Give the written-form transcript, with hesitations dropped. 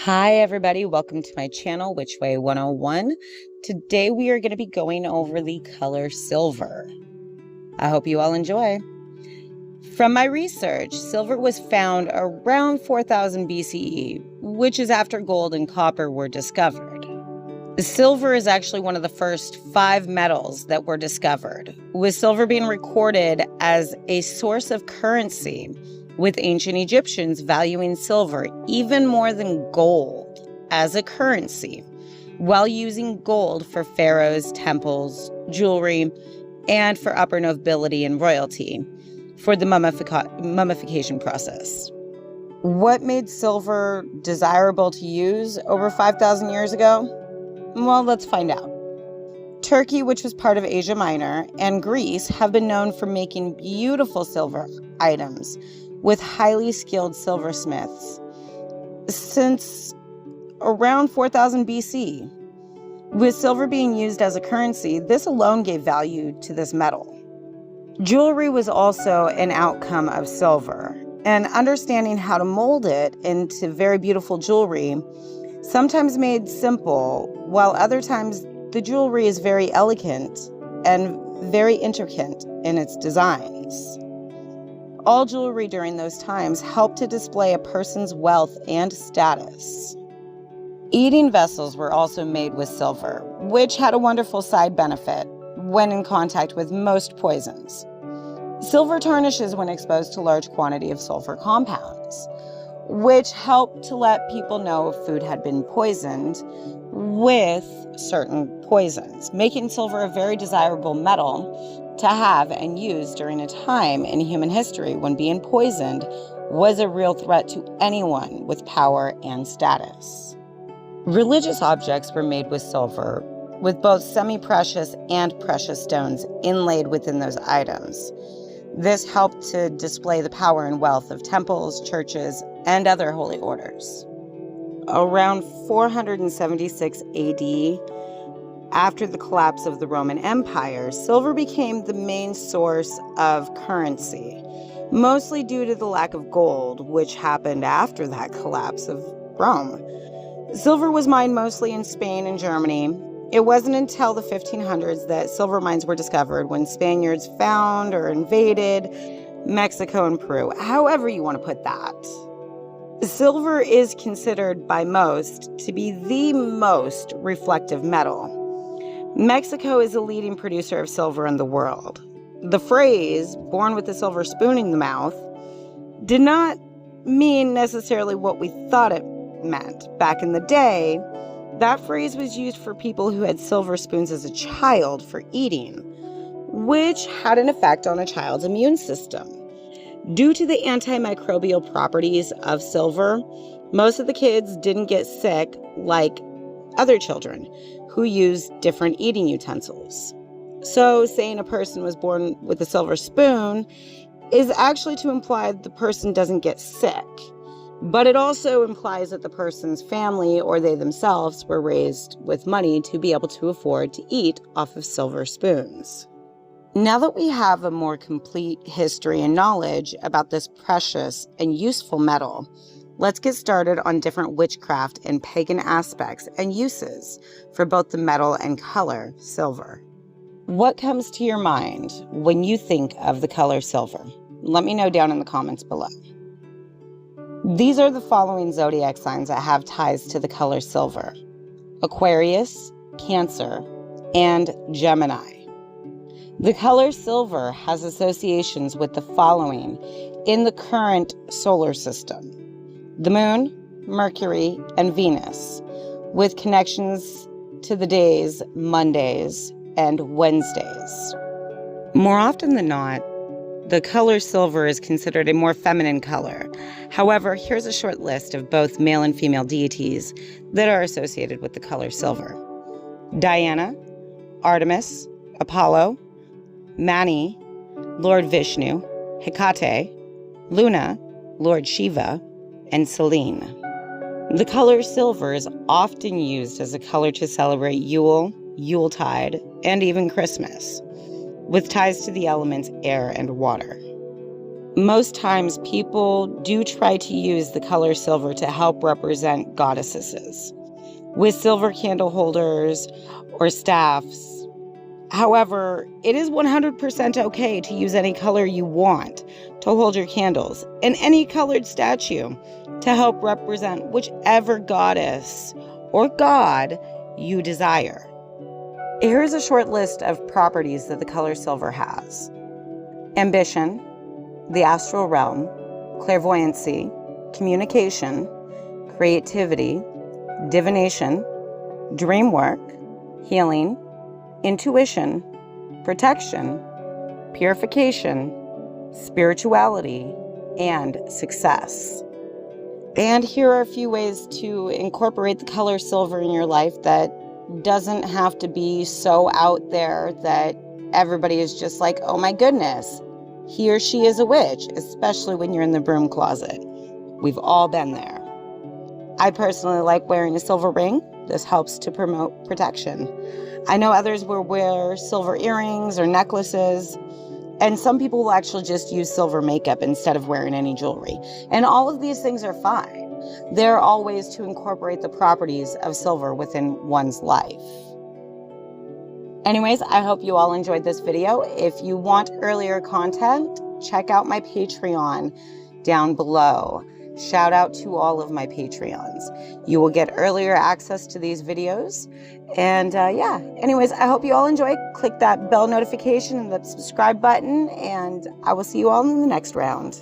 Hi everybody, welcome to my channel, Which Way 101. Today we are going to be going over the color silver. I hope you all enjoy. From my research, silver was found around 4000 BCE, which is after gold and copper were discovered. Silver is actually one of the first 5 metals that were discovered, with silver being recorded as a source of currency, with ancient Egyptians valuing silver even more than gold as a currency, while using gold for pharaohs, temples, jewelry, and for upper nobility and royalty for the mummification process. What made silver desirable to use over 5,000 years ago? Well, let's find out. Turkey, which was part of Asia Minor, and Greece have been known for making beautiful silver items with highly skilled silversmiths since around 4000 BC. With silver being used as a currency, this alone gave value to this metal. Jewelry was also an outcome of silver, and understanding how to mold it into very beautiful jewelry, sometimes made simple, while other times the jewelry is very elegant and very intricate in its designs. All jewelry during those times helped to display a person's wealth and status. Eating vessels were also made with silver, which had a wonderful side benefit when in contact with most poisons. Silver tarnishes when exposed to large quantity of sulfur compounds, which helped to let people know if food had been poisoned with certain poisons, making silver a very desirable metal to have and use during a time in human history when being poisoned was a real threat to anyone with power and status. Religious objects were made with silver, with both semi-precious and precious stones inlaid within those items. This helped to display the power and wealth of temples, churches, and other holy orders. Around 476 AD, after the collapse of the Roman Empire, silver became the main source of currency, mostly due to the lack of gold, which happened after that collapse of Rome. Silver was mined mostly in Spain and Germany. It wasn't until the 1500s that silver mines were discovered, when Spaniards found or invaded Mexico and Peru, however you want to put that. Silver is considered by most to be the most reflective metal. Mexico is a leading producer of silver in the world. The phrase, born with a silver spoon in the mouth, did not mean necessarily what we thought it meant. Back in the day, that phrase was used for people who had silver spoons as a child for eating, which had an effect on a child's immune system. Due to the antimicrobial properties of silver, most of the kids didn't get sick like other children who used different eating utensils. So saying a person was born with a silver spoon is actually to imply the person doesn't get sick. But it also implies that the person's family or they themselves were raised with money to be able to afford to eat off of silver spoons. Now that we have a more complete history and knowledge about this precious and useful metal, let's get started on different witchcraft and pagan aspects and uses for both the metal and color silver. What comes to your mind when you think of the color silver? Let me know down in the comments below. These are the following zodiac signs that have ties to the color silver: Aquarius, Cancer, and Gemini. The color silver has associations with the following in the current solar system: the Moon, Mercury, and Venus, with connections to the days Mondays and Wednesdays. More often than not, the color silver is considered a more feminine color. However, here's a short list of both male and female deities that are associated with the color silver: Diana, Artemis, Apollo, Mani, Lord Vishnu, Hecate, Luna, Lord Shiva, and Selene. The color silver is often used as a color to celebrate Yule, Yuletide, and even Christmas, with ties to the elements air and water. Most times people do try to use the color silver to help represent goddesses with silver candle holders or staffs. However, it is 100% okay to use any color you want to hold your candles and any colored statue to help represent whichever goddess or god you desire. Here's a short list of properties that the color silver has: ambition, the astral realm, clairvoyancy, communication, creativity, divination, dream work, healing, intuition, protection, purification, spirituality, and success. And here are a few ways to incorporate the color silver in your life that doesn't have to be so out there that everybody is just like, oh my goodness, he or she is a witch, especially when you're in the broom closet. We've all been there. I personally like wearing a silver ring. This helps to promote protection. I know others will wear silver earrings or necklaces, and some people will actually just use silver makeup instead of wearing any jewelry. And all of these things are fine. There are all ways to incorporate the properties of silver within one's life. Anyways, I hope you all enjoyed this video. If you want earlier content, check out my Patreon down below. Shout out to all of my Patreons. You will get earlier access to these videos. And yeah, anyways, I hope you all enjoy. Click that bell notification and the subscribe button, and I will see you all in the next round.